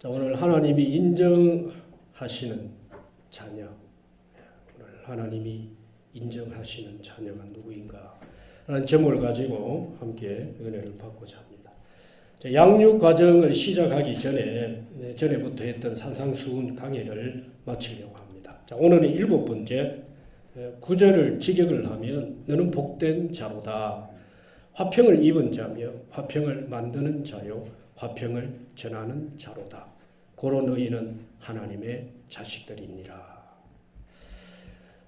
자, 오늘 하나님이 인정하시는 자녀, 오늘 하나님이 인정하시는 자녀가 누구인가 라는 제목을 가지고 함께 은혜를 받고자 합니다. 자, 양육 과정을 시작하기 전에부터 했던 산상수훈 강의를 마치려고 합니다. 자, 오늘은 7번째, 구절을 직역을 하면 너는 복된 자로다. 화평을 입은 자며 화평을 만드는 자요 화평을 전하는 자로다. 고로 너희는 하나님의 자식들이니라.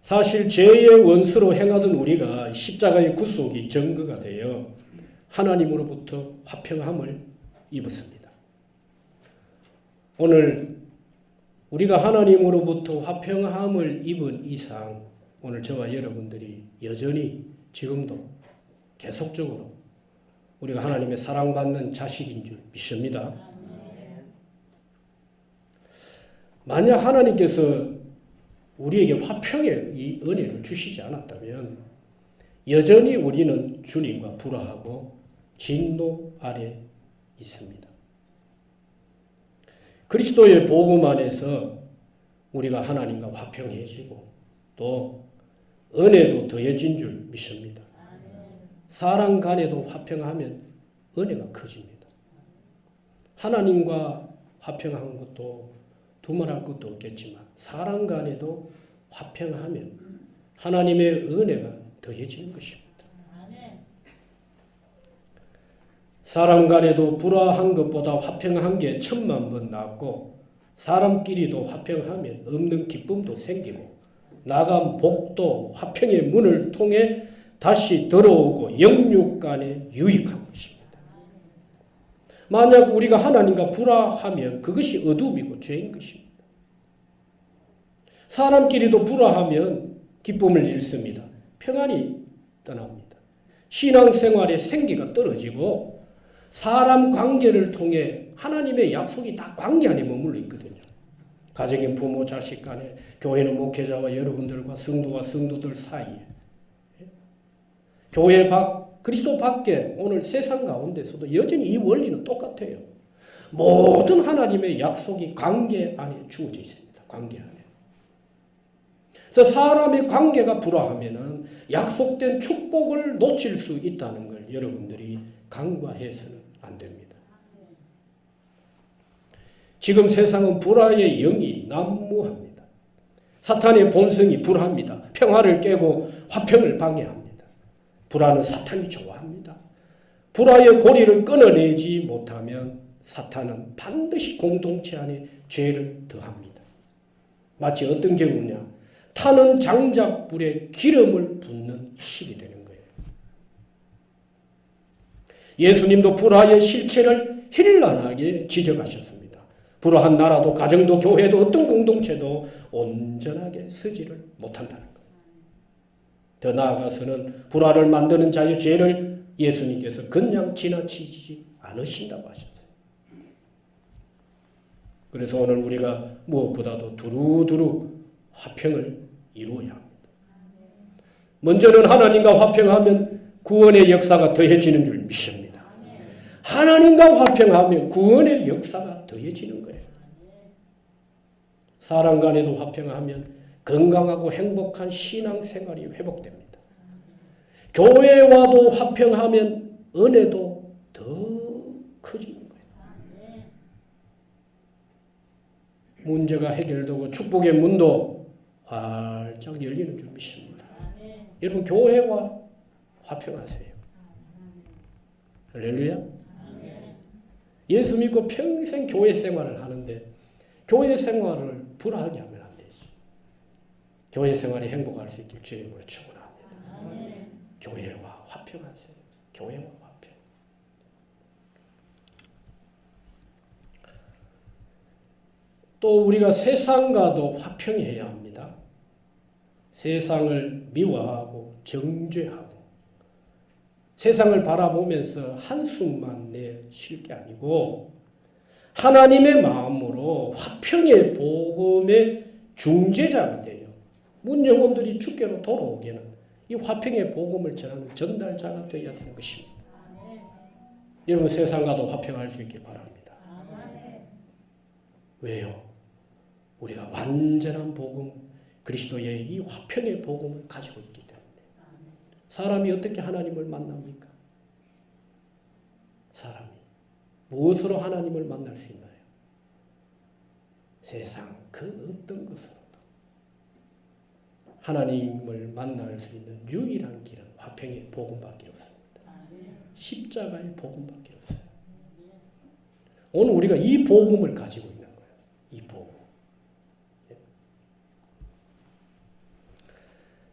사실 죄의 원수로 행하던 우리가 십자가의 구속이 증거가 되어 하나님으로부터 화평함을 입었습니다. 오늘 우리가 하나님으로부터 화평함을 입은 이상 오늘 저와 여러분들이 여전히 지금도 계속적으로 우리가 하나님의 사랑받는 자식인 줄 믿습니다. 만약 하나님께서 우리에게 화평의 이 은혜를 주시지 않았다면 여전히 우리는 주님과 불화하고 진노 아래 있습니다. 그리스도의 복음 안에서 우리가 하나님과 화평해지고 또 은혜도 더해진 줄 믿습니다. 사람 간에도 화평하면 은혜가 커집니다. 하나님과 화평한 것도 두말할 것도 없겠지만 사람 간에도 화평하면 하나님의 은혜가 더해지는 것입니다. 사람 간에도 불화한 것보다 화평한 게 10,000,000번 낫고 사람끼리도 화평하면 없는 기쁨도 생기고 나간 복도 화평의 문을 통해 다시 들어오고 영육 간에 유익한 것입니다. 만약 우리가 하나님과 불화하면 그것이 어둠이고 죄인 것입니다. 사람끼리도 불화하면 기쁨을 잃습니다. 평안이 떠납니다. 신앙생활의 생기가 떨어지고 사람 관계를 통해 하나님의 약속이 다 관계 안에 머물러 있거든요. 가정의 부모, 자식 간에, 교회는 목회자와 여러분들과 성도와 성도들 사이에, 교회 그리스도 밖에 오늘 세상 가운데서도 여전히 이 원리는 똑같아요. 모든 하나님의 약속이 관계 안에 주어져 있습니다. 관계 안에. 그래서 사람의 관계가 불화하면은 약속된 축복을 놓칠 수 있다는 걸 여러분들이 간과해서는 안 됩니다. 지금 세상은 불화의 영이 난무합니다. 사탄의 본성이 불화합니다. 평화를 깨고 화평을 방해합니다. 불화는 사탄이 좋아합니다. 불화의 고리를 끊어내지 못하면 사탄은 반드시 공동체 안에 죄를 더합니다. 마치 어떤 경우냐? 타는 장작불에 기름을 붓는 식이 되는 거예요. 예수님도 불화의 실체를 현란하게 지적하셨습니다. 불화한 나라도 가정도 교회도 어떤 공동체도 온전하게 서지를 못한다는 거예요. 더 나아가서는 불화를 만드는 자의 죄를 예수님께서 그냥 지나치지 않으신다고 하셨어요. 그래서 오늘 우리가 무엇보다도 두루두루 화평을 이루어야 합니다. 먼저는 하나님과 화평하면 구원의 역사가 더해지는 줄 믿습니다. 하나님과 화평하면 구원의 역사가 더해지는 거예요. 사람 간에도 화평하면 건강하고 행복한 신앙생활이 회복됩니다. 교회와도 화평하면 은혜도 더 커지는 거예요. 문제가 해결되고 축복의 문도 활짝 열리는 줄 믿습니다. 여러분 교회와 화평하세요. 할렐루야. 예수 믿고 평생 교회 생활을 하는데 교회 생활을 불화하게 하면 안 되지. 교회 생활이 행복할 수 있길 주님으로 축원합니다. 교회와 화평하세요. 교회와 화평. 또 우리가 세상과도 화평해야 합니다. 세상을 미워하고 정죄하고 세상을 바라보면서 한숨만 내쉴 게 아니고 하나님의 마음으로 화평의 복음의 중재자가 돼요. 문영혼들이 주께로 돌아오게는 이 화평의 복음을 전하는 전달자가 되어야 되는 것입니다. 여러분 세상과도 화평할 수 있길 바랍니다. 왜요? 우리가 완전한 복음, 그리스도의 이 화평의 복음을 가지고 있기 때문에. 사람이 어떻게 하나님을 만납니까? 사람이 무엇으로 하나님을 만날 수 있나요? 세상 그 어떤 것으로도 하나님을 만날 수 있는 유일한 길은 화평의 복음밖에 없습니다. 십자가의 복음밖에 없어요. 오늘 우리가 이 복음을 가지고 있는 거예요. 이 복음.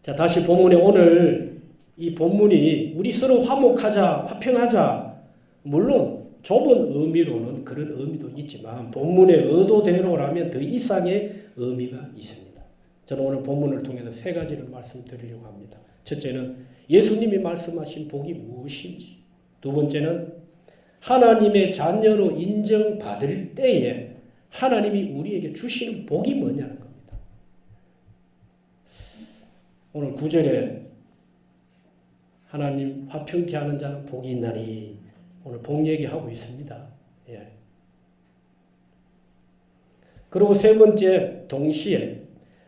자, 다시 본문에 오늘 이 본문이 우리 서로 화목하자, 화평하자. 물론 좁은 의미로는 그런 의미도 있지만 본문의 의도대로라면 더 이상의 의미가 있습니다. 저는 오늘 본문을 통해서 세 가지를 말씀드리려고 합니다. 첫째는 예수님이 말씀하신 복이 무엇인지, 두 번째는 하나님의 자녀로 인정받을 때에 하나님이 우리에게 주시는 복이 뭐냐는 겁니다. 오늘 9절에 하나님 화평케 하는 자는 복이 있나니 오늘 복 얘기하고 있습니다. 예. 그리고 세 번째 동시에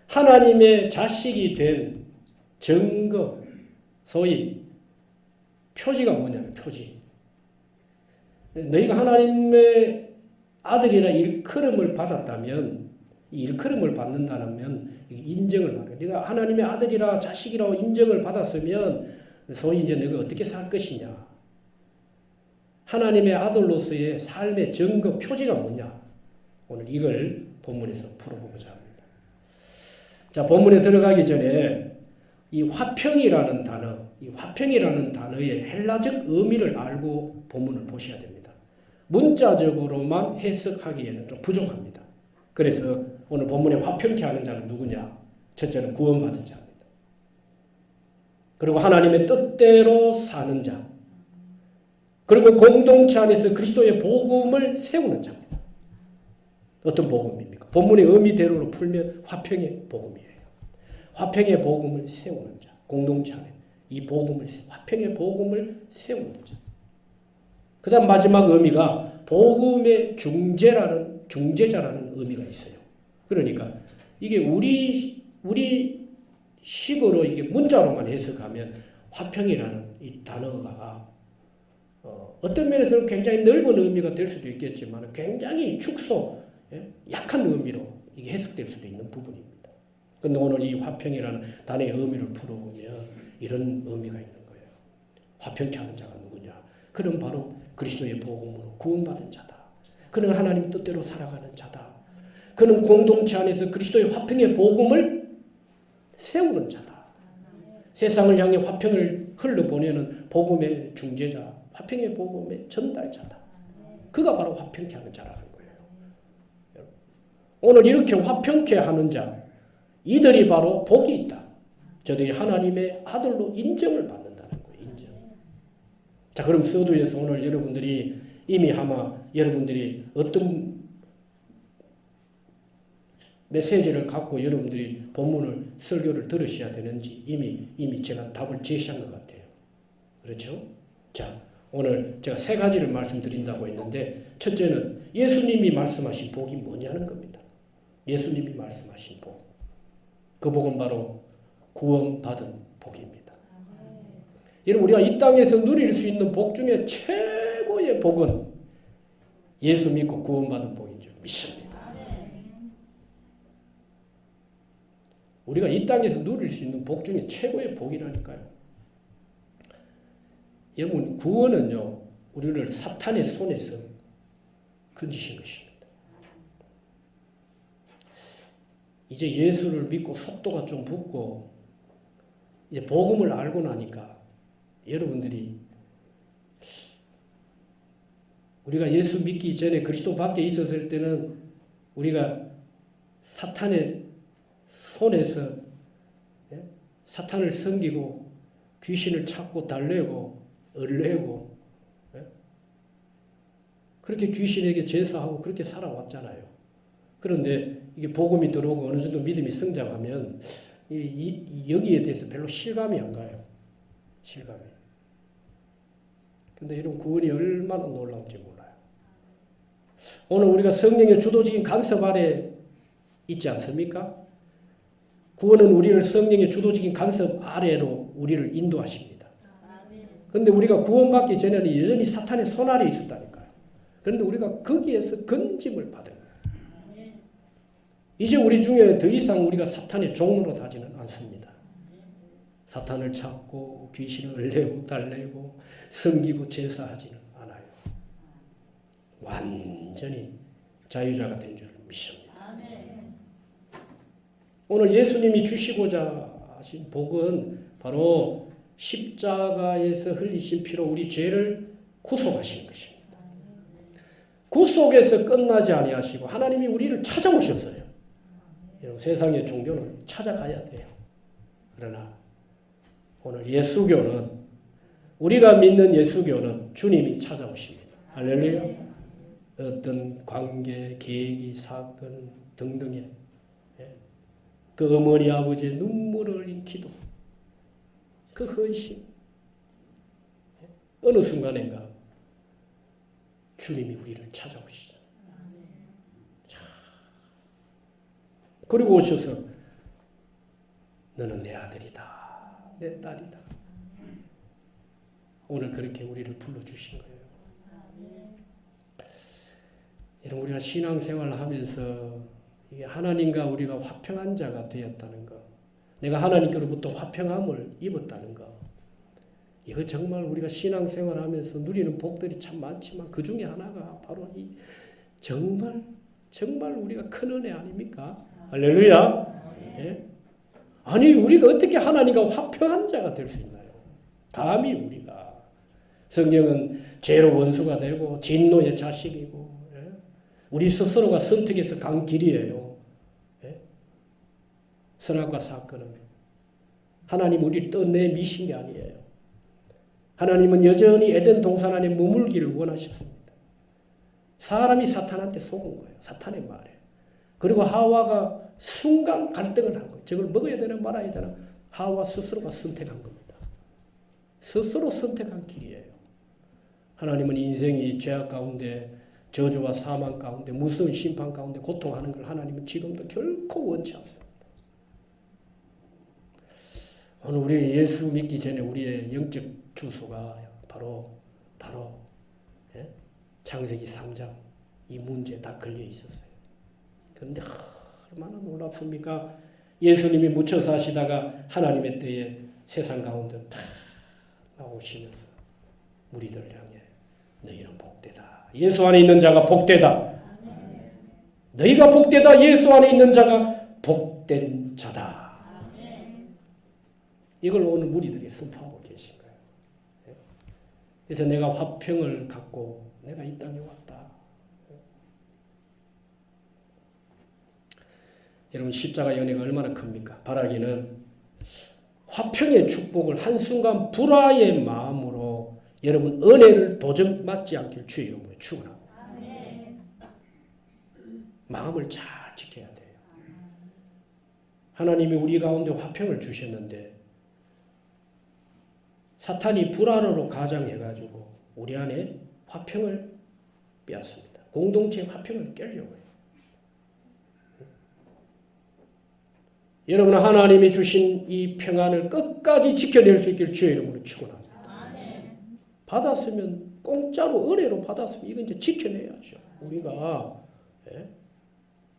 하나님의 자식이 된 증거, 소위 표지가 뭐냐면 표지. 너희가 하나님의 아들이라 일컬음을 받았다면 이 일컬음을 받는다면 인정을 받아요. 네가 하나님의 아들이라 자식이라고 인정을 받았으면 소위 이제 너가 어떻게 살 것이냐. 하나님의 아들로서의 삶의 증거 표지가 뭐냐. 오늘 이걸 본문에서 풀어보고자 합니다. 자, 본문에 들어가기 전에 이 화평이라는 단어의 헬라적 의미를 알고 본문을 보셔야 됩니다. 문자적으로만 해석하기에는 좀 부족합니다. 그래서 오늘 본문에 화평케 하는 자는 누구냐? 첫째는 구원받은 자입니다. 그리고 하나님의 뜻대로 사는 자. 그리고 공동체 안에서 그리스도의 복음을 세우는 자입니다. 어떤 복음입니까? 본문의 의미대로 풀면 화평의 복음이에요. 화평의 복음을 세우는 자. 공동체 안에 이 복음을, 화평의 복음을 세우는 자. 그 다음 마지막 의미가 복음의 중재자라는 의미가 있어요. 그러니까 이게 우리 식으로 이게 문자로만 해석하면 화평이라는 이 단어가 어떤 면에서는 굉장히 넓은 의미가 될 수도 있겠지만 굉장히 축소, 약한 의미로 이게 해석될 수도 있는 부분입니다. 그런데 오늘 이 화평이라는 단어의 의미를 풀어보면 이런 의미가 있는 거예요. 화평케 하는 자가 누구냐? 그는 바로 그리스도의 복음으로 구원받은 자다. 그는 하나님 뜻대로 살아가는 자다. 그는 공동체 안에서 그리스도의 화평의 복음을 세우는 자다. 세상을 향해 화평을 흘러보내는 복음의 중재자, 화평의 복음의 전달자다. 그가 바로 화평케 하는 자라는 거예요. 오늘 이렇게 화평케 하는 자, 이들이 바로 복이 있다. 저들이 하나님의 아들로 인정을 받는다는 거예요. 인정. 자, 그럼 서두에서 오늘 여러분들이 이미 아마 여러분들이 어떤 메시지를 갖고 여러분들이 본문을 설교를 들으셔야 되는지 이미 제가 답을 제시한 것 같아요. 그렇죠? 자, 오늘 제가 세 가지를 말씀드린다고 했는데 첫째는 예수님이 말씀하신 복이 뭐냐는 겁니다. 예수님이 말씀하신 복. 그 복은 바로 구원받은 복입니다. 여러분 우리가 이 땅에서 누릴 수 있는 복 중에 최고의 복은 예수 믿고 구원받은 복인 줄 믿습니다. 우리가 이 땅에서 누릴 수 있는 복 중에 최고의 복이라니까요. 여러분 구원은요 우리를 사탄의 손에서 건지신 것입니다. 이제 예수를 믿고 속도가 좀 붙고 이제 복음을 알고 나니까 여러분들이 우리가 예수 믿기 전에 그리스도 밖에 있었을 때는 우리가 사탄의 손에서 사탄을 섬기고 귀신을 찾고 달래고 얼레고 그렇게 귀신에게 제사하고 그렇게 살아왔잖아요. 그런데 이게 복음이 들어오고 어느 정도 믿음이 성장하면 여기에 대해서 별로 실감이 안 가요. 실감이. 근데 이런 구원이 얼마나 놀라운지 몰라요. 오늘 우리가 성령의 주도적인 간섭 아래 있지 않습니까? 구원은 우리를 성령의 주도적인 간섭 아래로 우리를 인도하십니다. 그런데 우리가 구원받기 전에는 여전히 사탄의 손 아래 있었다니까요. 그런데 우리가 거기에서 건짐을 받은 거예요. 이제 우리 중에 더 이상 우리가 사탄의 종으로 다지는 않습니다. 사탄을 찾고 귀신을 내고 달래고 섬기고 제사하지는 않아요. 완전히 자유자가 된 줄 믿습니다. 오늘 예수님이 주시고자 하신 복은 바로 십자가에서 흘리신 피로 우리 죄를 구속하신 것입니다. 구속에서 끝나지 아니하시고 하나님이 우리를 찾아오셨어요. 여러분, 세상의 종교는 찾아가야 돼요. 그러나 오늘 예수교는, 우리가 믿는 예수교는 주님이 찾아오십니다. 할렐루야. 어떤 관계, 계기, 사건 등등의 그 어머니 아버지의 눈물을 흘린 기도, 그 헌신, 어느 순간인가 주님이 우리를 찾아오시죠. 그리고 오셔서 너는 내 아들이다, 내 딸이다. 오늘 그렇게 우리를 불러주신 거예요. 여러분, 우리가 신앙생활을 하면서 이게 하나님과 우리가 화평한 자가 되었다는 것, 내가 하나님께로부터 화평함을 입었다는 것, 이거 정말 우리가 신앙생활을 하면서 누리는 복들이 참 많지만 그 중에 하나가 바로 이 정말 우리가 큰 은혜 아닙니까? 할렐루야. 예? 아니, 우리가 어떻게 하나님과 화평한 자가 될 수 있나요? 감히 우리가. 성경은 죄로 원수가 되고 진노의 자식이고, 우리 스스로가 선택해서 간 길이에요. 예? 선악과 사건은 하나님 우리를 떠내미신 게 아니에요. 하나님은 여전히 에덴 동산 안에 머물기를 원하셨습니다. 사람이 사탄한테 속은 거예요. 사탄의 말에. 그리고 하와가 순간 갈등을 한 거예요. 저걸 먹어야 되나 말아야 되나. 하와 스스로가 선택한 겁니다. 스스로 선택한 길이에요. 하나님은 인생이 죄악 가운데, 저주와 사망 가운데, 무서운 심판 가운데 고통하는 걸 하나님은 지금도 결코 원치 않습니다. 오늘 우리 예수 믿기 전에 우리의 영적 주소가 바로 창세기 3장 이 문제에 다 걸려 있었어요. 그런데 얼마나 놀랍습니까? 예수님이 묻혀 사시다가 하나님의 때에 세상 가운데 다 나오시면서 우리들을 향해 너희는 복되다. 예수 안에 있는 자가 복되다. 너희가 복되다. 예수 안에 있는 자가 복된 자다. 이걸 오늘 우리들에게 선포하고 계신 거예요. 그래서 내가 화평을 갖고 내가 이 땅에 왔다. 여러분, 십자가 연회가 얼마나 큽니까? 바라기는 화평의 축복을 한순간 불화의 마음으로 여러분 은혜를 도전 맞지 않길 주의 이름으로 축원합니다. 마음을 잘 지켜야 돼요. 하나님이 우리 가운데 화평을 주셨는데 사탄이 불화로 가장해가지고 우리 안에 화평을 빼앗습니다. 공동체의 화평을 깨려고 해요. 여러분, 하나님이 주신 이 평안을 끝까지 지켜낼 수 있길 주의 이름으로 축원합니다. 받았으면 공짜로 은혜로 받았으면 이건 이제 지켜내야죠. 우리가. 예?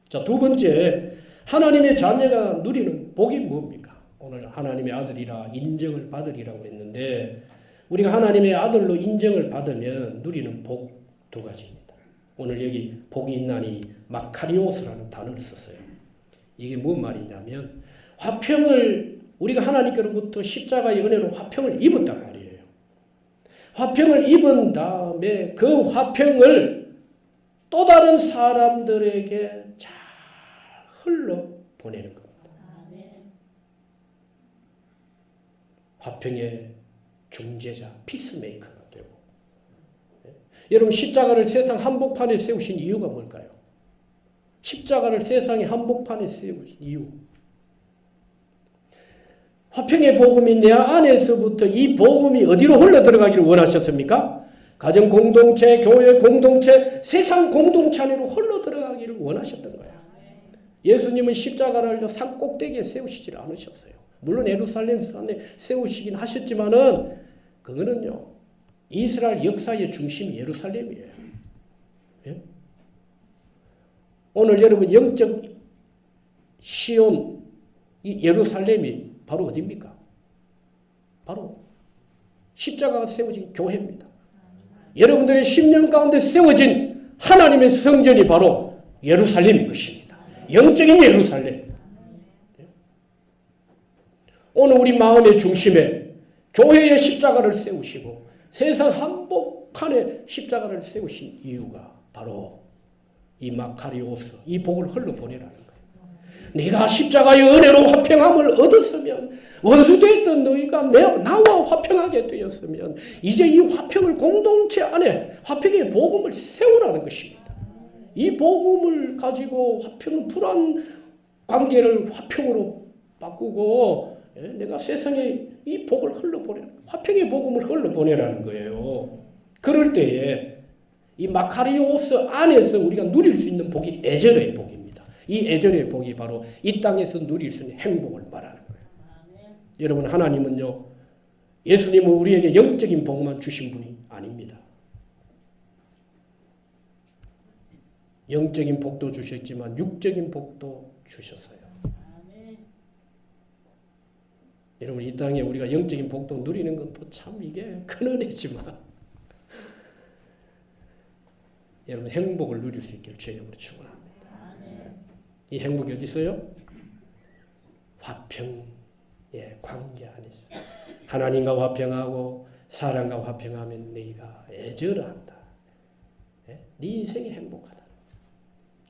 자, 두 번째, 하나님의 자녀가 누리는 복이 뭡니까? 오늘 하나님의 아들이라 인정을 받으리라고 했는데 우리가 하나님의 아들로 인정을 받으면 누리는 복 두 가지입니다. 오늘 여기 복이 있나니 마카리오스라는 단어를 썼어요. 이게 뭔 말이냐면 화평을 우리가 하나님께로부터 십자가의 은혜로 화평을 입었단 말이에요. 화평을 입은 다음에 그 화평을 또 다른 사람들에게 잘 흘러 보내는 겁니다. 화평의 중재자, 피스메이커가 되고. 여러분, 십자가를 세상 한복판에 세우신 이유가 뭘까요? 십자가를 세상의 한복판에 세우신 이유. 화평의 복음이 내 안에서부터 이 복음이 어디로 흘러 들어가기를 원하셨습니까? 가정 공동체, 교회 공동체, 세상 공동체 안으로 흘러 들어가기를 원하셨던 거예요. 예수님은 십자가를 산 꼭대기에 세우시질 않으셨어요. 물론 예루살렘 산에 세우시긴 하셨지만은 그거는요, 이스라엘 역사의 중심이 예루살렘이에요. 예? 오늘 여러분 영적 시온 이 예루살렘이 바로 어디입니까? 바로 십자가가 세워진 교회입니다. 여러분들의 10년 가운데 세워진 하나님의 성전이 바로 예루살렘인 것입니다. 영적인 예루살렘. 오늘 우리 마음의 중심에 교회의 십자가를 세우시고 세상 한복판에 십자가를 세우신 이유가 바로 이 마카리오스, 이 복을 흘러보내라는 거예요. 네가 십자가의 은혜로 화평함을 얻었으면, 원수되었던 너희가 나와 화평하게 되었으면 이제 이 화평을 공동체 안에 화평의 복음을 세우라는 것입니다. 이 복음을 가지고 화평은 불안 관계를 화평으로 바꾸고 내가 세상에 이 복을 흘러보내라, 화평의 복음을 흘러보내라는 거예요. 그럴 때에 이 마카리오스 안에서 우리가 누릴 수 있는 복이 애절의 복입니다. 이 애절의 복이 바로 이 땅에서 누릴 수 있는 행복을 말하는 거예요. 여러분, 하나님은요, 예수님은 우리에게 영적인 복만 주신 분이 아닙니다. 영적인 복도 주셨지만 육적인 복도 주셨어요. 여러분, 이 땅에 우리가 영적인 복도 누리는 건 또 참 이게 큰 은혜지만 여러분, 행복을 누릴 수 있기를 주의 이름으로 축원합니다. 이 행복이 어디 있어요? 화평의 관계 안에 있어요. 하나님과 화평하고 사람과 화평하면 너희가 애절한다. 네 인생이 행복하다.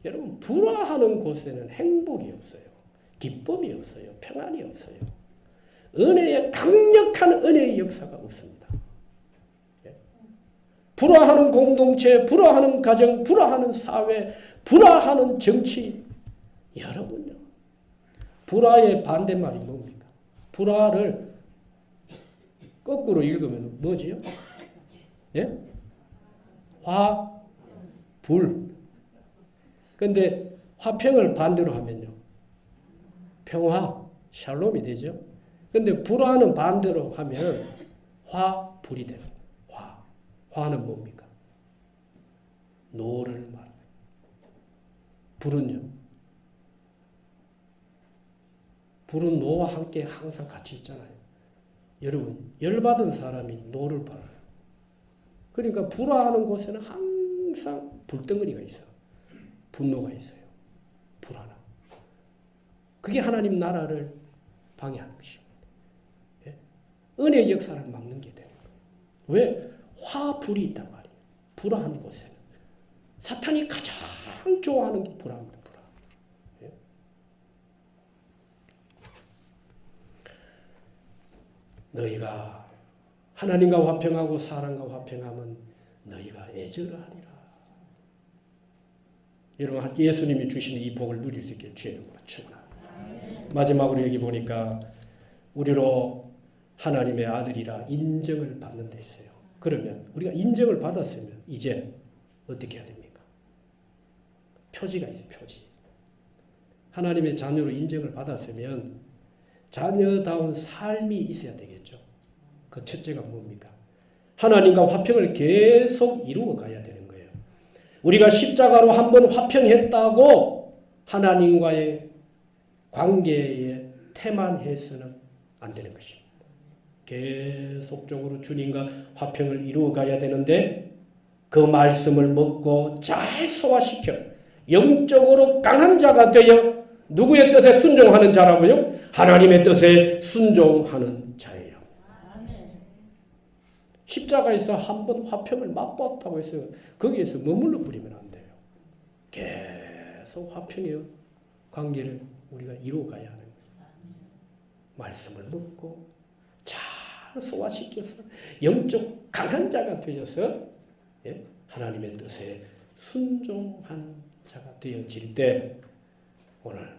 여러분, 불화하는 곳에는 행복이 없어요. 기쁨이 없어요. 평안이 없어요. 은혜의 강력한 은혜의 역사가 없습니다. 불화하는 공동체, 불화하는 가정, 불화하는 사회, 불화하는 정치. 여러분요, 불화의 반대말이 뭡니까? 불화를 거꾸로 읽으면 뭐지요? 예? 화, 불. 근데 화평을 반대로 하면요, 평화, 샬롬이 되죠. 근데 불화는 반대로 하면 화, 불이 됩니다. 화는 뭡니까? 노를 말합니다. 불은요? 불은 노와 함께 항상 같이 있잖아요. 여러분, 열받은 사람이 노를 발라요. 그러니까 불화하는 곳에는 항상 불덩어리가 있어요. 분노가 있어요. 불안함. 그게 하나님 나라를 방해하는 것입니다. 예? 은혜의 역사를 막는 게 되는 거예요. 왜? 화불이 있단 말이에요. 불화하는 곳에는. 사탄이 가장 좋아하는 게 불화입니다. 불화. 예? 너희가 하나님과 화평하고 사람과 화평하면 너희가 애절하리라. 여러분, 예수님이 주시는 이 복을 누릴 수 있게 주의 이름으로 축원합니다. 마지막으로 여기 보니까 우리로 하나님의 아들이라 인정을 받는 데 있어요. 그러면 우리가 인정을 받았으면 이제 어떻게 해야 됩니까? 표지가 있어요. 표지. 하나님의 자녀로 인정을 받았으면 자녀다운 삶이 있어야 되겠죠. 그 첫째가 뭡니까? 하나님과 화평을 계속 이루어 가야 되는 거예요. 우리가 십자가로 한번 화평했다고 하나님과의 관계에 태만해서는 안 되는 것입니다. 계속적으로 주님과 화평을 이루어 가야 되는데 그 말씀을 먹고 잘 소화시켜 영적으로 강한 자가 되어 누구의 뜻에 순종하는 자라고요? 하나님의 뜻에 순종하는 자예요. 십자가에서 한번 화평을 맛봤다고 해서 거기에서 머물러 버리면 안 돼요. 계속 화평의 관계를 우리가 이루어 가야 하는 거예요. 말씀을 먹고 잘 소화시켜서 영적 강한 자가 되어서 하나님의 뜻에 순종하는 자가 되어질 때 오늘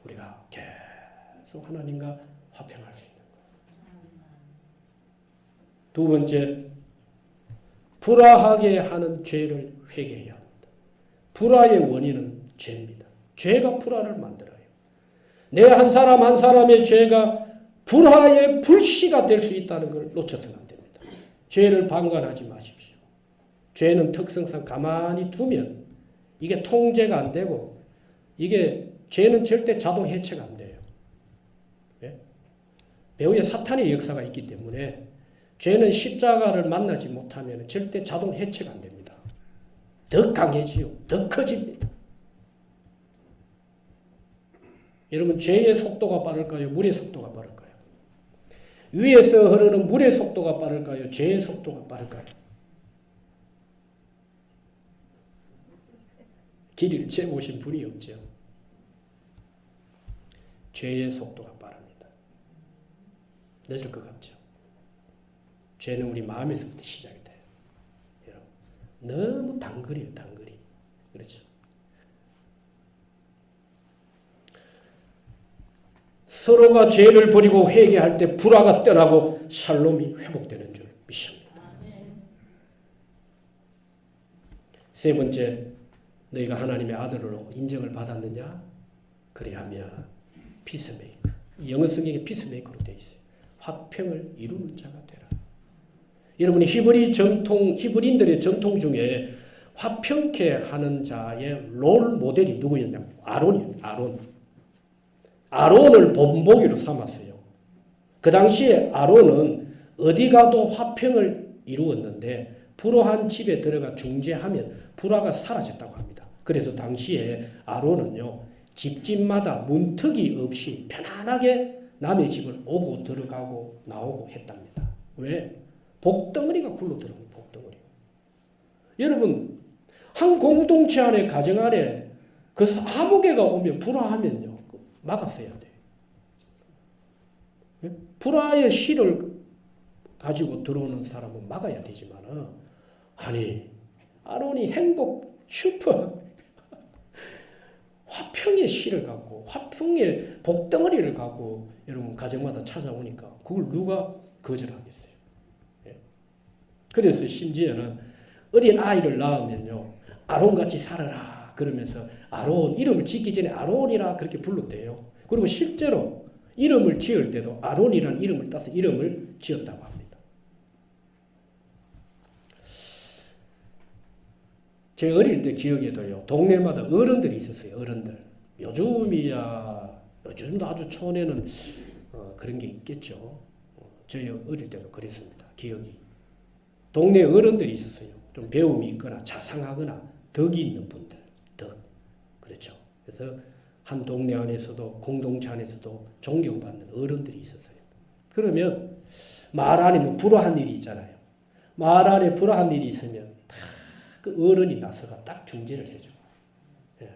우리가 계속 하나님과 화평할 수 있는 거예요. 두 번째, 불화하게 하는 죄를 회개해야 합니다. 불화의 원인은 죄입니다. 죄가 불화를 만들어요. 내 한 사람 한 사람의 죄가 불화의 불씨가 될 수 있다는 걸 놓쳐서는 안 됩니다. 죄를 방관하지 마십시오. 죄는 특성상 가만히 두면 이게 통제가 안 되고 이게 죄는 절대 자동 해체가 안 돼요. 네? 배후에 사탄의 역사가 있기 때문에 죄는 십자가를 만나지 못하면 절대 자동 해체가 안 됩니다. 더 강해지요. 더 커집니다. 여러분 죄의 속도가 빠를까요? 물의 속도가 빠를까요? 위에서 흐르는 물의 속도가 빠를까요? 죄의 속도가 빠를까요? 길이를 재보신 분이 없죠. 죄의 속도가 빠릅니다. 늦을 것 같죠. 죄는 우리 마음에서부터 시작이 돼요. 여러분, 너무 단거리예요, 단거리. 그렇죠. 서로가 죄를 버리고 회개할 때 불화가 떠나고 샬롬이 회복되는 줄 믿습니다. 세 번째, 너희가 하나님의 아들로 인정을 받았느냐? 그래야면 피스메이커. 영어 성경에 피스메이커로 되어 있어요. 화평을 이루는 자가 되라. 여러분이 히브리인들의 전통 중에 화평케 하는 자의 롤 모델이 누구였냐면 아론이에요. 아론을 본보기로 삼았어요. 그 당시에 아론은 어디 가도 화평을 이루었는데 불화한 집에 들어가 중재하면 불화가 사라졌다고 합니다. 그래서 당시에 아론은요, 집집마다 문턱이 없이 편안하게 남의 집을 오고 들어가고 나오고 했답니다. 왜? 복덩어리가 굴러 들어옵니다. 복덩어리. 여러분, 한 공동체 안에, 가정 안에 그 아무 개가 오면 불화하면요, 막았어야 돼요. 불화의 씨를 가지고 들어오는 사람은 막아야 되지만, 아니, 아론이 행복 슈퍼 화평의 씨를 갖고, 화평의 복덩어리를 갖고 여러분 가정마다 찾아오니까 그걸 누가 거절하겠어요? 그래서 심지어는 어린 아이를 낳으면요, 아론같이 살아라 그러면서 아론 이름을 짓기 전에 아론이라 그렇게 불렀대요. 그리고 실제로 이름을 지을 때도 아론이라는 이름을 따서 이름을 지었다고 합니다. 제 어릴 때 기억에도요, 동네마다 어른들이 있었어요. 어른들. 요즘도 아주 촌에는 그런 게 있겠죠. 저희 어릴 때도 그랬습니다. 기억이. 동네 어른들이 있었어요. 좀 배움이 있거나 자상하거나 덕이 있는 분들. 덕. 그렇죠. 그래서 한 동네 안에서도 공동체 안에서도 존경받는 어른들이 있었어요. 그러면 말 안에 뭐 불화한 일이 있잖아요. 말 안에 불화한 일이 있으면 다 그 어른이 나서가 딱 중재를 해줘. 예.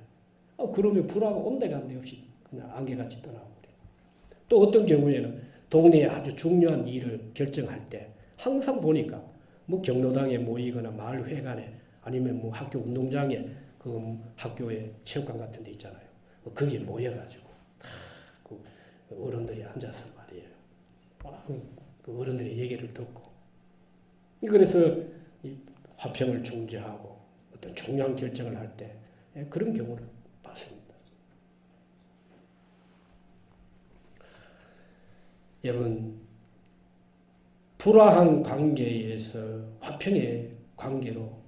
그러면 불화가 온데간데 없이 그냥 안개같이 떠나고 그래요. 또 어떤 경우에는 동네에 아주 중요한 일을 결정할 때 항상 보니까 뭐 경로당에 모이거나 마을 회관에 아니면 뭐 학교 운동장에 그 학교에 체육관 같은 데 있잖아요. 거기에 모여가지고 그 어른들이 앉아서 말이에요. 그 어른들의 얘기를 듣고 그래서 이 화평을 중재하고 어떤 중요한 결정을 할 때 그런 경우를 봤습니다. 여러분, 불화한 관계에서 화평의 관계로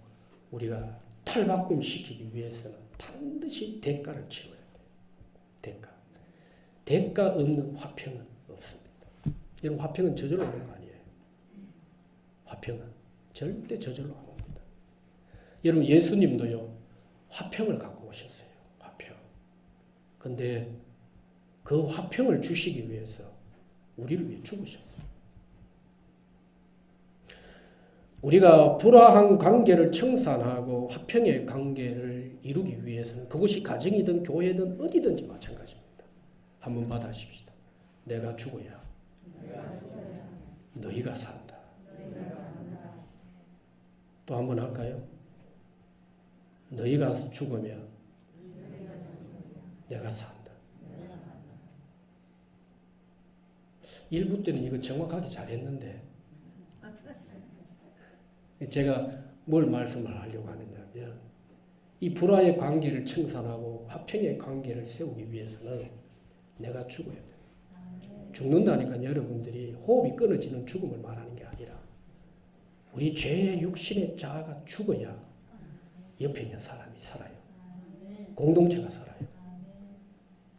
우리가 탈바꿈시키기 위해서는 반드시 대가를 치러야 돼요. 대가 없는 화평은 없습니다. 여러분, 화평은 저절로 오는 거 아니에요. 화평은 절대 저절로 안 옵니다. 여러분, 예수님도요, 화평을 갖고 오셨어요. 화평. 근데 그 화평을 주시기 위해서 우리를 위해 죽으셨어요. 우리가 불화한 관계를 청산하고 화평의 관계를 이루기 위해서는 그것이 가정이든 교회든 어디든지 마찬가지입니다. 한번 받아십시다. 내가 죽어야 너희가 산다. 또 한번 할까요? 너희가 죽으면 내가 산다. 1부 때는 이거 정확하게 잘했는데 제가 뭘 말씀을 하려고 하느냐면 이 불화의 관계를 청산하고 화평의 관계를 세우기 위해서는 내가 죽어야 돼. 죽는다니까 여러분들이 호흡이 끊어지는 죽음을 말하는 게 아니라 우리 죄의 육신의 자아가 죽어야 옆에 있는 사람이 살아요. 공동체가 살아요.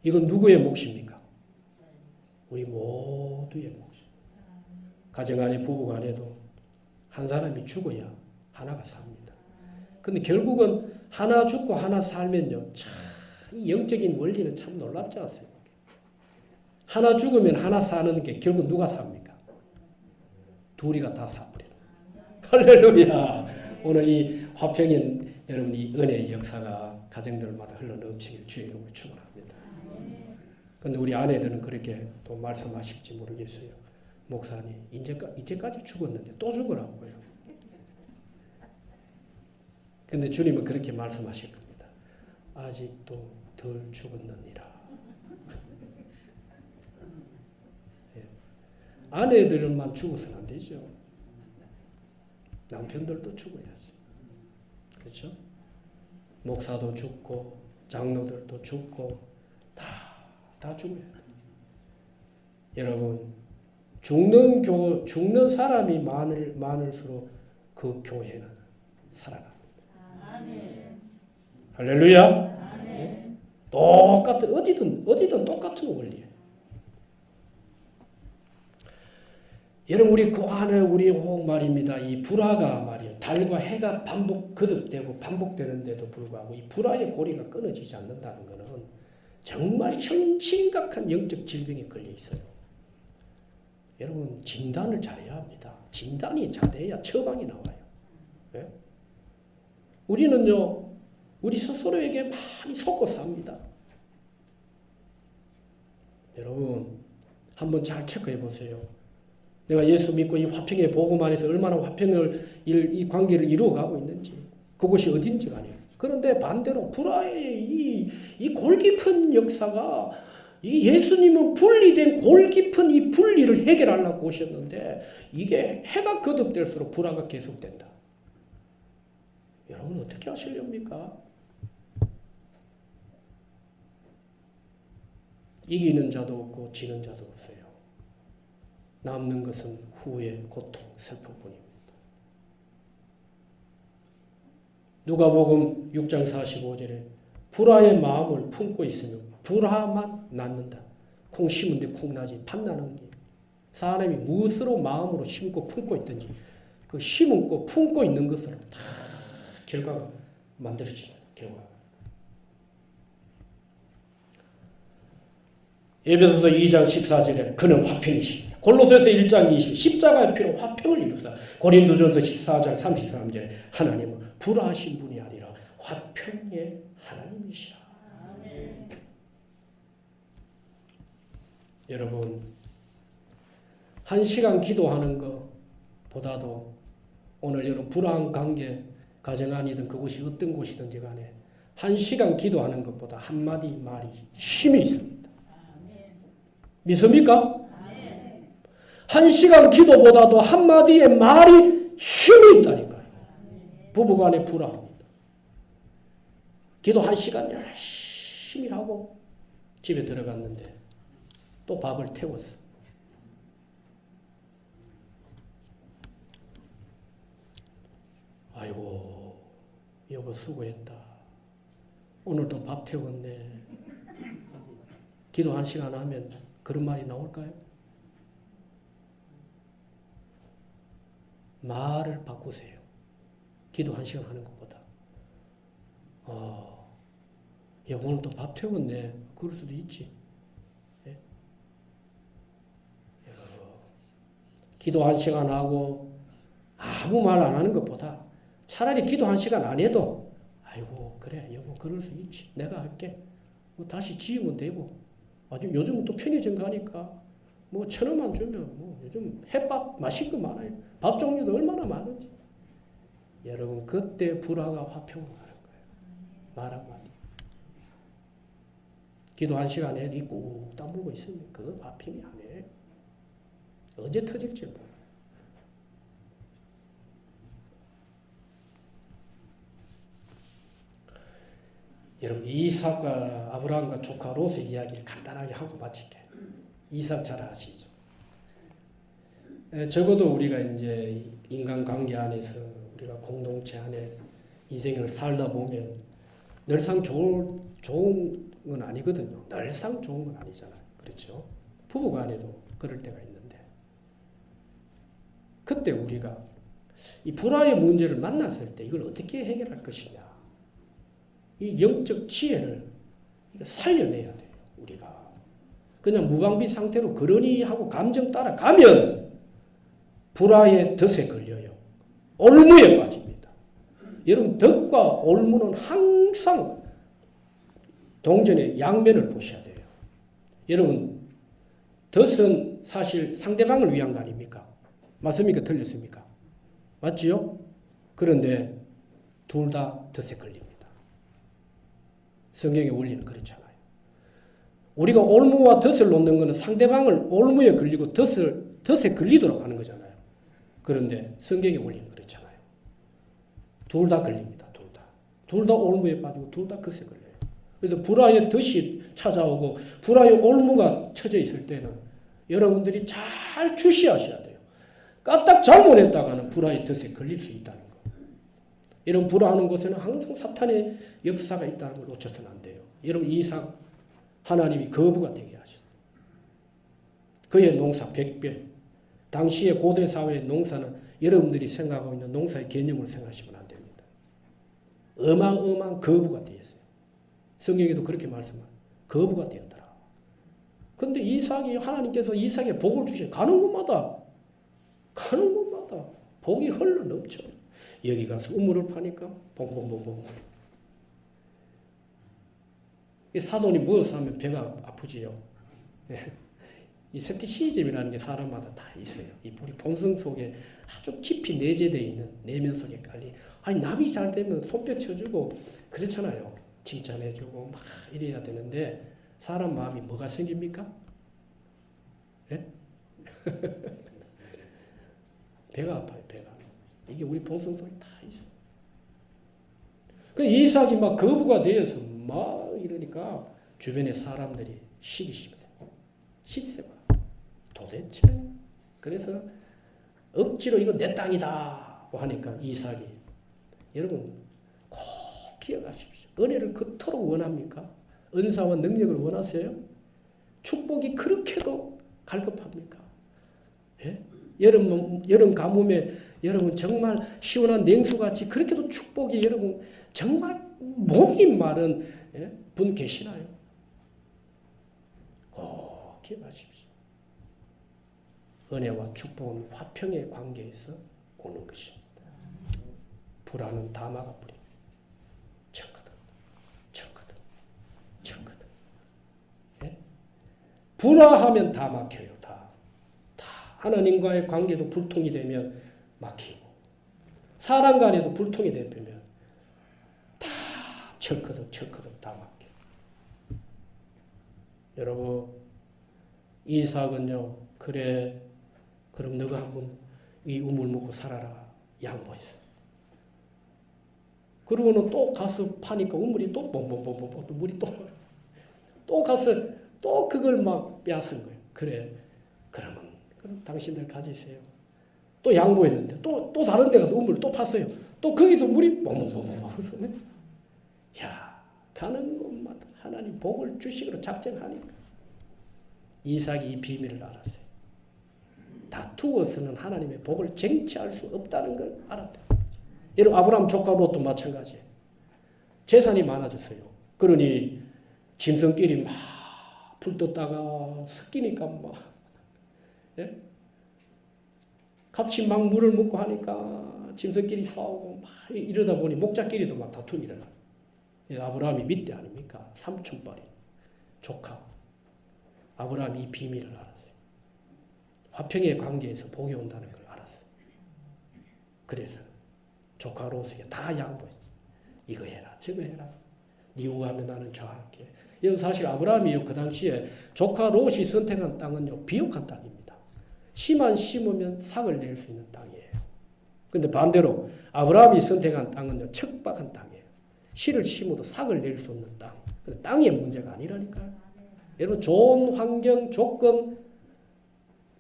이건 누구의 몫입니까? 우리 모두의 몫. 가정안에 부부간에도 한 사람이 죽어야 하나가 삽니다. 근데 결국은 하나 죽고 하나 살면요. 참 영적인 원리는 참 놀랍지 않습니까? 하나 죽으면 하나 사는 게 결국 누가 삽니까? 둘이가 다 사버려요. 할렐루야. 오늘 이 화평인 여러분 이 은혜의 역사가 가정들마다 흘러넘치길 주의 이름으로 축원합니다. 근데 우리 아내들은 그렇게 또 말씀하실지 모르겠어요. 목사님 이제까지 죽었는데 또 죽으라고요. 근데 주님은 그렇게 말씀하실 겁니다. 아직도 덜 죽었느니라. 예. 아내들만 죽어서는 안 되죠. 남편들도 죽어야지. 그렇죠? 목사도 죽고 장로들도 죽고 다 죽어야 돼. 여러분 죽는 사람이 많을수록 그 교회는 살아갑니다. 아멘. 할렐루야. 아멘. 네? 똑같은 어디든 똑같은 원리예요. 여러분 우리 그 안에 우리 말입니다. 이 불화가 말이에요. 달과 해가 거듭되고 반복되는데도 불구하고 이 불화의 고리가 끊어지지 않는다는 것은 정말 심각한 영적 질병에 걸려 있어요. 여러분 진단을 잘해야 합니다. 진단이 잘해야 처방이 나와요. 네? 우리는요 우리 스스로에게 많이 속고 삽니다. 여러분 한번 잘 체크해 보세요. 내가 예수 믿고 이 화평의 복음 안에서 얼마나 이 관계를 이루어가고 있는지 그것이 어딘지 아니에요. 그런데 반대로 불화의 이 골깊은 역사가 이 예수님은 분리된 골깊은 이 분리를 해결하려고 오셨는데 이게 해가 거듭될수록 불화가 계속된다. 여러분 어떻게 하시렵니까? 이기는 자도 없고 지는 자도 없어요. 남는 것은 후회, 고통, 슬픔뿐입니다. 누가복음 6장 45절에 불화의 마음을 품고 있으면 불화만 낳는다. 콩 심은데 콩 나지 팥 나는 게 사람이 무엇으로 마음으로 심고 품고 있든지 그 심고 품고 있는 것으로 다 결과가 만들어지는 결과. 에베소서 2장 14절에 그는 화평이십니다. 골로새서 1장 20 십자가의 피로 화평을 이루사. 고린도전서 14장 33절에 하나님은 불화하신 분이 아니라 화평의 하나님이시라. 아멘. 여러분 1시간 기도하는 것보다도 오늘 여러분 불화한 관계 가정안이든 그곳이 어떤 곳이든지 간에 1시간 기도하는 것보다 한마디 말이 힘이 있습니다. 믿습니까? 1시간 기도보다도 한마디의 말이 힘이 있다니까요. 부부간에 불화합니다. 기도 1시간 열심히 하고 집에 들어갔는데 또 밥을 태웠어. 아이고 여보 수고했다. 오늘도 밥 태웠네. 기도 1시간 하면 그런 말이 나올까요? 말을 바꾸세요. 기도 1시간 하는 것보다. 야, 오늘 또 밥 태웠네. 그럴 수도 있지. 예? 기도 1시간 하고 아무 말 안 하는 것보다 차라리 기도 1시간 안 해도 아이고 그래 여보 그럴 수 있지. 내가 할게. 뭐 다시 지으면 되고. 아주 요즘은 또 편의점 가니까 뭐 1,000원만 주면 뭐 요즘 햇밥 맛있고 많아요. 밥 종류도 얼마나 많은지. 여러분 그때 불화가 화평을 하는 거예요. 말 한마디. 기도 1시간에 꾹 다물고 있으면 그거 화평이 아니에요. 언제 터질지 몰라요. 여러분 이삭과 아브라함과 조카 롯의 이야기를 간단하게 하고 마칠게요. 이삭 잘 아시죠? 적어도 우리가 이제 인간관계 안에서 우리가 공동체 안에 인생을 살다 보면 늘상 좋은 건 아니거든요. 늘상 좋은 건 아니잖아요. 그렇죠? 부부간에도 그럴 때가 있는데 그때 우리가 이 불화의 문제를 만났을 때 이걸 어떻게 해결할 것이냐. 이 영적 지혜를 살려내야 돼요. 우리가 그냥 무방비 상태로 그러니 하고 감정 따라가면 불화의 덫에 걸려요. 올무에 빠집니다. 여러분 덫과 올무는 항상 동전의 양면을 보셔야 돼요. 여러분 덫은 사실 상대방을 위한 거 아닙니까? 맞습니까? 틀렸습니까? 맞지요? 그런데 둘 다 덫에 걸립니다. 성경의 원리는 그렇잖아요. 우리가 올무와 덫을 놓는 것은 상대방을 올무에 걸리고 덫에 걸리도록 하는 거잖아요. 그런데 성경의 원리는 그렇잖아요. 둘 다 걸립니다. 둘 다 올무에 빠지고 둘 다 덫에 걸려요. 그래서 불화의 덫이 찾아오고 불화의 올무가 쳐져 있을 때는 여러분들이 잘 주시하셔야 돼요. 까딱 잘못했다가는 불화의 덫에 걸릴 수 있다는 거. 이런 불화하는 곳에는 항상 사탄의 역사가 있다는 걸 놓쳐서는 안 돼요. 여러분 이삭 하나님이 거부가 되게 하셨어요. 그의 농사 100배. 당시의 고대 사회의 농사는 여러분들이 생각하고 있는 농사의 개념을 생각하시면 안 됩니다. 어마어마한 거부가 되었어요. 성경에도 그렇게 말씀합니다. 거부가 되었더라. 그런데 이삭이 하나님께서 이삭에 복을 주셔. 가는 곳마다 복이 흘러 넘쳐. 여기 가서 우물을 파니까 봉봉봉봉. 이 사돈이 무엇을 하면 배가 아프지요. 이 세티시즘이라는 게 사람마다 다 있어요. 이 우리 본성 속에 아주 깊이 내재되어 있는 내면 속에 깔리. 아니 남이 잘 되면 손뼉 쳐주고 그렇잖아요. 칭찬해주고 막 이래야 되는데 사람 마음이 뭐가 생깁니까? 예? 배가 아파요. 배가. 이게 우리 본성 속에 다 있어요. 그 이삭이 막 거부가 되어서 막 이러니까 주변의 사람들이 시기십니다. 시세가 도대체 그래서 억지로 이거 내 땅이다 하니까 이삭이 여러분 꼭 기억하십시오. 은혜를 그토록 원합니까? 은사와 능력을 원하세요? 축복이 그렇게도 갈급합니까? 예? 여름 가뭄에 여러분 정말 시원한 냉수같이 그렇게도 축복이 여러분 정말 목이 마른 분 계시나요? 꼭 기억하십시오. 은혜와 축복은 화평의 관계에서 오는 것입니다. 불화는 다 막아버립니다. 쳤거든. 예? 불화하면 다 막혀요. 다 하나님과의 관계도 불통이 되면 막히고 사람 간에도 불통이 되면 다 쳤거든 다 막혀. 여러분 이삭은요 그래 그럼 너가 한번 이 우물 먹고 살아라 양보했어. 그러고는 또 가서 파니까 우물이 또 뽕뽕뽕뽕 또 물이 또 가서 또 그걸 막 빼앗은 거예요. 그래 그럼 당신들 가지세요. 또 양보했는데 또 다른 데 가서 우물을 또 팠어요. 또 거기도 물이 뽕뽕뽕뽕 야 가는 곳마다 하나님 복을 주시기로 작정하니까 이삭이 이 비밀을 알았어요. 다투어서는 하나님의 복을 쟁취할 수 없다는 걸 알았다. 여러분 아브라함 조카 롯도 마찬가지예요. 재산이 많아졌어요. 그러니 짐승끼리 막 불떴다가 섞이니까 막 예? 같이 막 물을 먹고 하니까 짐승끼리 싸우고 막 이러다 보니 목자끼리도 막 다툼이 일어나요. 아브라함이 밑대 아닙니까? 삼촌뻘이 조카. 아브라함이 이 비밀을 알았어요. 화평의 관계에서 복이 온다는 걸 알았어요. 그래서 조카 롯에게 다 양보했어요. 이거 해라 저거 해라. 네 우하면 나는 저할게. 이건 사실 아브라함이 그 당시에 조카 롯이 선택한 땅은요 비옥한 땅입니다. 씨만 심으면 삭을 낼 수 있는 땅이에요. 근데 반대로 아브라함이 선택한 땅은요 척박한 땅이에요. 씨를 심어도 삭을 낼 수 없는 땅. 땅의 문제가 아니라니까요. 여러분 좋은 환경, 조건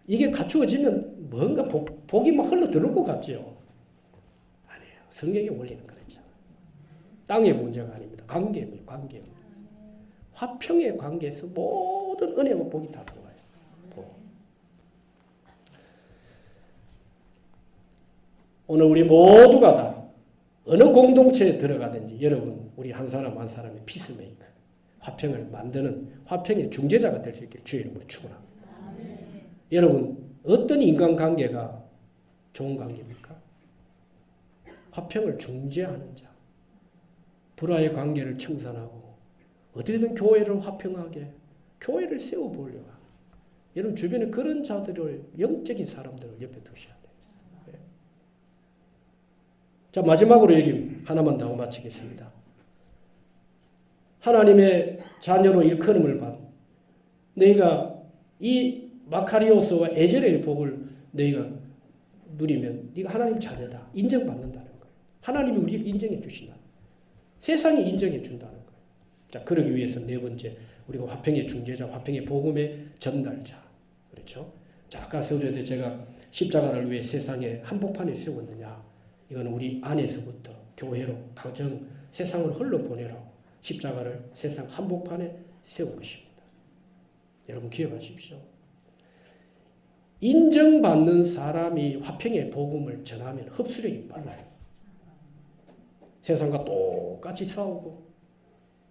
이게 갖추어지면 뭔가 복이 막 흘러들을 것 같죠? 아니에요. 성경의 원리는 그렇죠. 땅의 문제가 아닙니다. 관계입니다. 관계. 화평의 관계에서 모든 은혜와 복이 다 들어와요. 오늘 우리 모두가 다 어느 공동체에 들어가든지 여러분 우리 한 사람 한 사람의 피스메이커, 화평을 만드는 화평의 중재자가 될 수 있길 주의 이름으로 축원합니다. 여러분 어떤 인간관계가 좋은 관계입니까? 화평을 중재하는 자, 불화의 관계를 청산하고 어떻게든 교회를 화평하게 교회를 세워보려고 합니다. 여러분 주변에 그런 자들을 영적인 사람들을 옆에 두셔야 돼요. 네. 자 마지막으로 얘기 하나만 더 마치겠습니다. 하나님의 자녀로 일컬음을 받 너희가 이 마카리오스와 에젤의 복을 너희가 누리면 네가 하나님 자녀다 인정받는다는 거예요. 하나님이 우리를 인정해 주신다. 세상이 인정해 준다는 거예요. 자 그러기 위해서 네 번째 우리가 화평의 중재자, 화평의 복음의 전달자. 그렇죠? 자 아까 서두에서 제가 십자가를 왜 세상에 한복판에 세웠느냐. 이거는 우리 안에서부터 교회로 가정 세상을 흘러보내라고 십자가를 세상 한복판에 세운 것입니다. 여러분 기억하십시오. 인정받는 사람이 화평의 복음을 전하면 흡수력이 빨라요. 세상과 똑같이 싸우고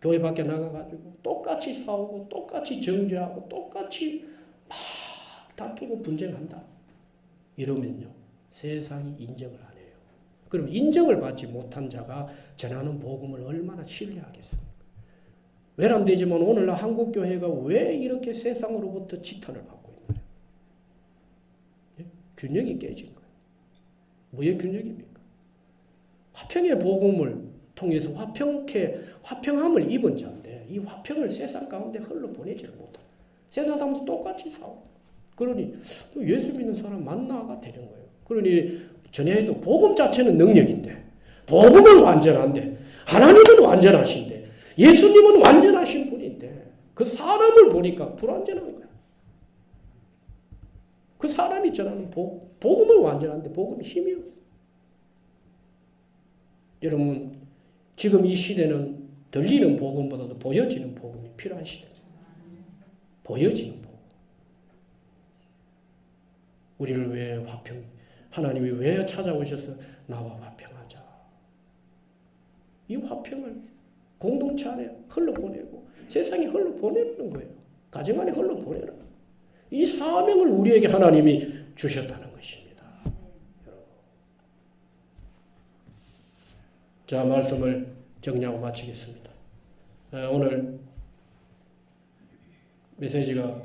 교회 밖에 나가가지고 똑같이 싸우고 똑같이 정죄하고 똑같이 막 다투고 분쟁한다. 이러면요. 세상이 인정을 안 해요. 그럼 인정을 받지 못한 자가 전하는 복음을 얼마나 신뢰하겠습니까? 외람되지만 오늘날 한국교회가 왜 이렇게 세상으로부터 지탄을 받고 있나요? 예? 균형이 깨진 거예요. 뭐의 균형입니까? 화평의 복음을 통해서 화평함을 입은 자인데 이 화평을 세상 가운데 흘러보내지를 못한다. 세상 사람도 똑같이 싸워. 그러니 예수 믿는 사람 만나가 되는 거예요. 그러니 전에도 복음 자체는 능력인데 복음은 완전한데 하나님은 완전하신데 예수님은 완전하신 분인데 그 사람을 보니까 불완전한 거야. 그 사람이 전하는 복음은 완전한데 복음이 힘이 없어. 여러분 지금 이 시대는 들리는 복음보다도 보여지는 복음이 필요한 시대죠. 보여지는 복음. 우리를 왜 하나님이 왜 찾아오셔서 나와 화평하자. 이 화평을 공동체 안에 흘러보내고 세상에 흘러보내는 거예요. 가정 안에 흘러보내는 거예요. 이 사명을 우리에게 하나님이 주셨다는 것입니다. 여러분. 자, 말씀을 정리하고 마치겠습니다. 오늘 메시지가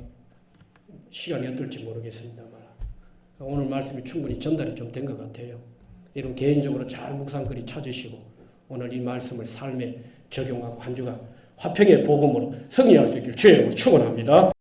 시간이 어떨지 모르겠습니다만 오늘 말씀이 충분히 전달이 좀 된 것 같아요. 이런 개인적으로 잘 묵상거리 찾으시고 오늘 이 말씀을 삶에 적용하고 한 주간 화평의 복음으로 승리할 수 있길 주의 이름으로 축원합니다.